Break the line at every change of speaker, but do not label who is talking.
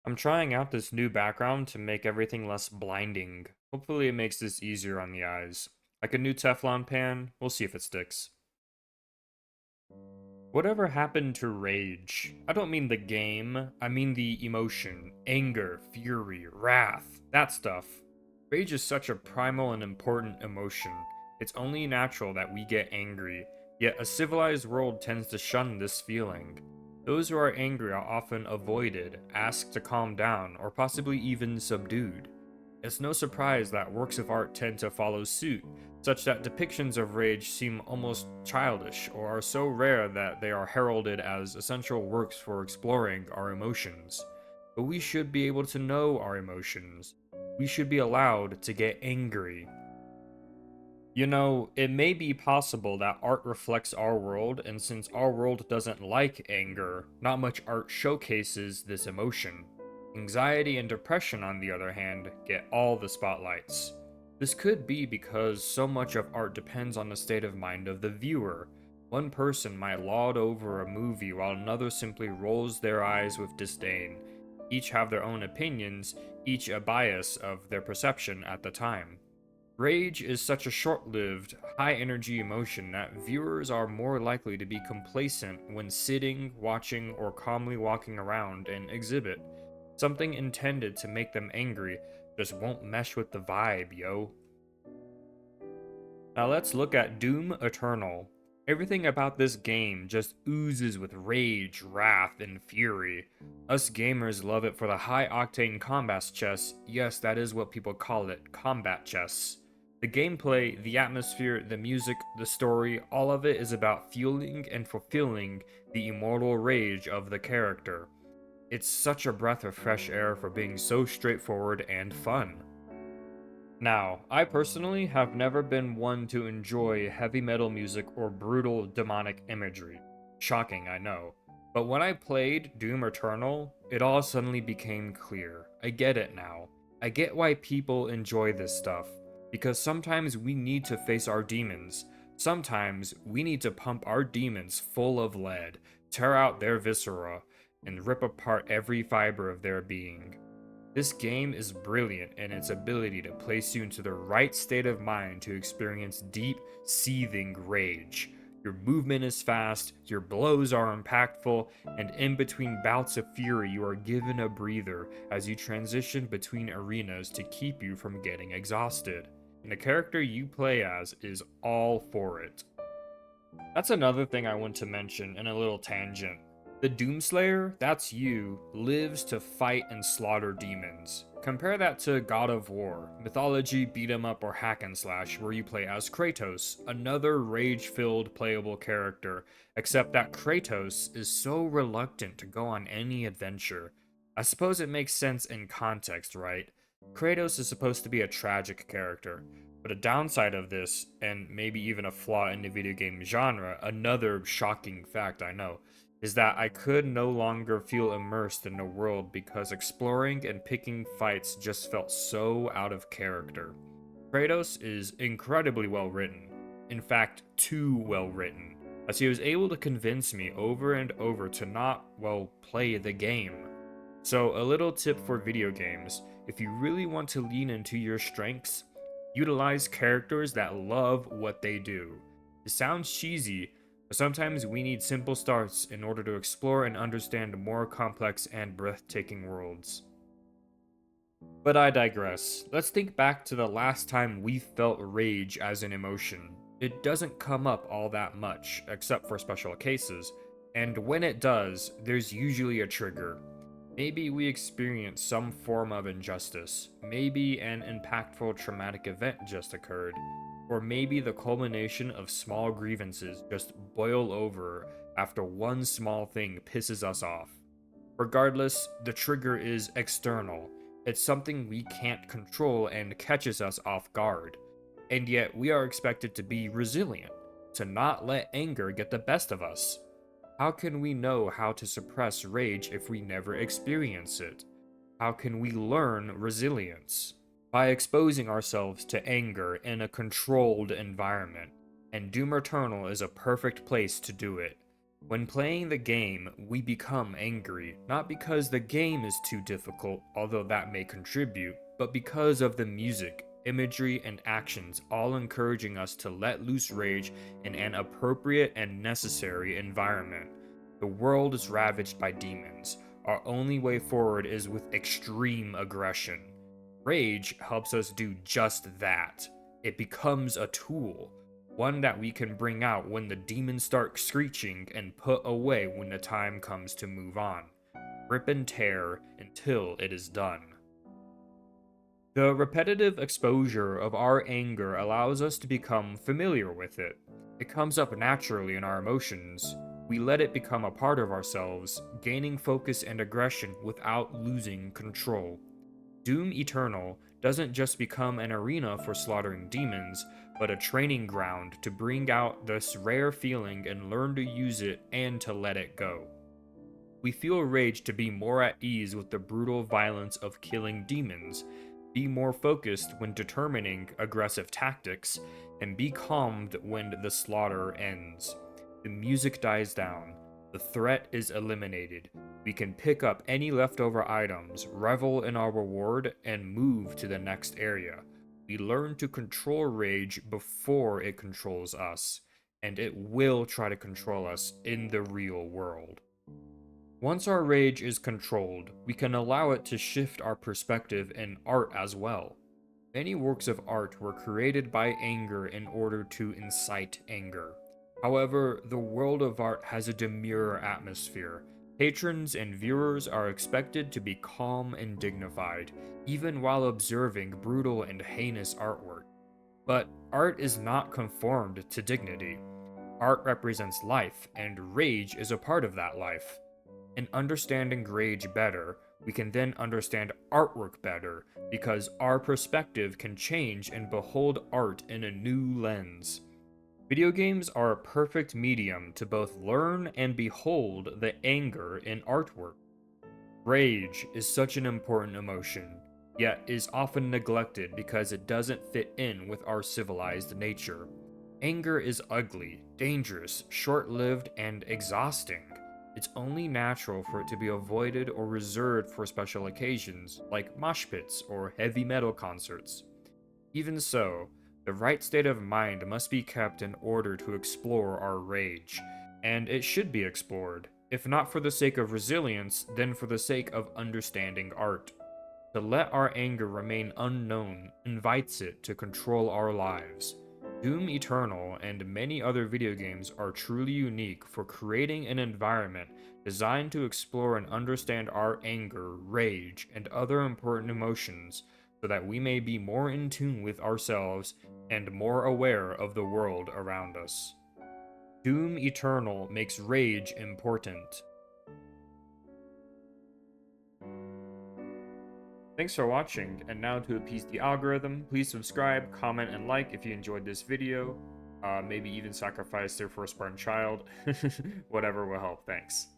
I'm trying out this new background to make everything less blinding. Hopefully it makes this easier on the eyes. Like a new Teflon pan, we'll see if it sticks. Whatever happened to rage? I don't mean the game, I mean the emotion. Anger, fury, wrath, that stuff. Rage is such a primal and important emotion. It's only natural that we get angry, yet a civilized world tends to shun this feeling. Those who are angry are often avoided, asked to calm down, or possibly even subdued. It's no surprise that works of art tend to follow suit, such that depictions of rage seem almost childish or are so rare that they are heralded as essential works for exploring our emotions. But we should be able to know our emotions. We should be allowed to get angry. You know, it may be possible that art reflects our world, and since our world doesn't like anger, not much art showcases this emotion. Anxiety and depression, on the other hand, get all the spotlights. This could be because so much of art depends on the state of mind of the viewer. One person might laud over a movie while another simply rolls their eyes with disdain. Each have their own opinions, each a bias of their perception at the time. Rage is such a short lived, high energy emotion that viewers are more likely to be complacent when sitting, watching, or calmly walking around an exhibit. Something intended to make them angry just won't mesh with the vibe, yo. Now let's look at Doom Eternal. Everything about this game just oozes with rage, wrath, and fury. Us gamers love it for the high octane combat chess. Yes, that is what people call it, combat chess. The gameplay, the atmosphere, the music, the story, all of it is about fueling and fulfilling the immortal rage of the character. It's such a breath of fresh air for being so straightforward and fun. Now, I personally have never been one to enjoy heavy metal music or brutal demonic imagery. Shocking, I know. But when I played Doom Eternal, it all suddenly became clear. I get it now. I get why people enjoy this stuff. Because sometimes we need to face our demons. Sometimes we need to pump our demons full of lead, tear out their viscera, and rip apart every fiber of their being. This game is brilliant in its ability to place you into the right state of mind to experience deep, seething rage. Your movement is fast, your blows are impactful, and in between bouts of fury, you are given a breather as you transition between arenas to keep you from getting exhausted. And the character you play as is all for it. That's another thing I want to mention in a little tangent. The Doomslayer, that's you, lives to fight and slaughter demons. Compare that to God of War, mythology beat 'em up or hack and slash, where you play as Kratos, another rage filled playable character, except that Kratos is so reluctant to go on any adventure. I suppose it makes sense in context, right? Kratos is supposed to be a tragic character, but a downside of this, and maybe even a flaw in the video game genre, another shocking fact I know, is that I could no longer feel immersed in the world because exploring and picking fights just felt so out of character. Kratos is incredibly well written, in fact, too well written, as he was able to convince me over and over to not, well, play the game. So, a little tip for video games: if you really want to lean into your strengths, utilize characters that love what they do. It sounds cheesy, but sometimes we need simple starts in order to explore and understand more complex and breathtaking worlds. But I digress. Let's think back to the last time we felt rage as an emotion. It doesn't come up all that much, except for special cases, and when it does, there's usually a trigger. Maybe we experience some form of injustice, maybe an impactful traumatic event just occurred, or maybe the culmination of small grievances just boil over after one small thing pisses us off. Regardless, the trigger is external. It's something we can't control and catches us off guard. And yet, we are expected to be resilient, to not let anger get the best of us. How can we know how to suppress rage if we never experience it? How can we learn resilience? By exposing ourselves to anger in a controlled environment, and Doom Eternal is a perfect place to do it. When playing the game, we become angry, not because the game is too difficult, although that may contribute, but because of the music, imagery, and actions all encouraging us to let loose rage in an appropriate and necessary environment. The world is ravaged by demons. Our only way forward is with extreme aggression. Rage helps us do just that. It becomes a tool, one that we can bring out when the demons start screeching and put away when the time comes to move on. Rip and tear until it is done. The repetitive exposure of our anger allows us to become familiar with it. It comes up naturally in our emotions. We let it become a part of ourselves, gaining focus and aggression without losing control. Doom Eternal doesn't just become an arena for slaughtering demons, but a training ground to bring out this rare feeling and learn to use it and to let it go. We feel rage to be more at ease with the brutal violence of killing demons, be more focused when determining aggressive tactics, and be calmed when the slaughter ends. The music dies down, the threat is eliminated. We can pick up any leftover items, revel in our reward, and move to the next area. We learn to control rage before it controls us, and it will try to control us in the real world. Once our rage is controlled, we can allow it to shift our perspective in art as well. Many works of art were created by anger in order to incite anger. However, the world of art has a demure atmosphere. Patrons and viewers are expected to be calm and dignified, even while observing brutal and heinous artwork. But art is not conformed to dignity. Art represents life, and rage is a part of that life. In understanding rage better, we can then understand artwork better, because our perspective can change and behold art in a new lens. Video games are a perfect medium to both learn and behold the anger in artwork. Rage is such an important emotion, yet is often neglected because it doesn't fit in with our civilized nature. Anger is ugly, dangerous, short-lived, and exhausting. It's only natural for it to be avoided or reserved for special occasions, like mosh pits or heavy metal concerts. Even so, the right state of mind must be kept in order to explore our rage, and it should be explored, if not for the sake of resilience, then for the sake of understanding art. To let our anger remain unknown invites it to control our lives. Doom Eternal and many other video games are truly unique for creating an environment designed to explore and understand our anger, rage, and other important emotions so that we may be more in tune with ourselves and more aware of the world around us. Doom Eternal makes rage important. Thanks for watching, and now to appease the algorithm, please subscribe, comment, and like if you enjoyed this video. Maybe even sacrifice their firstborn child. Whatever will help, thanks.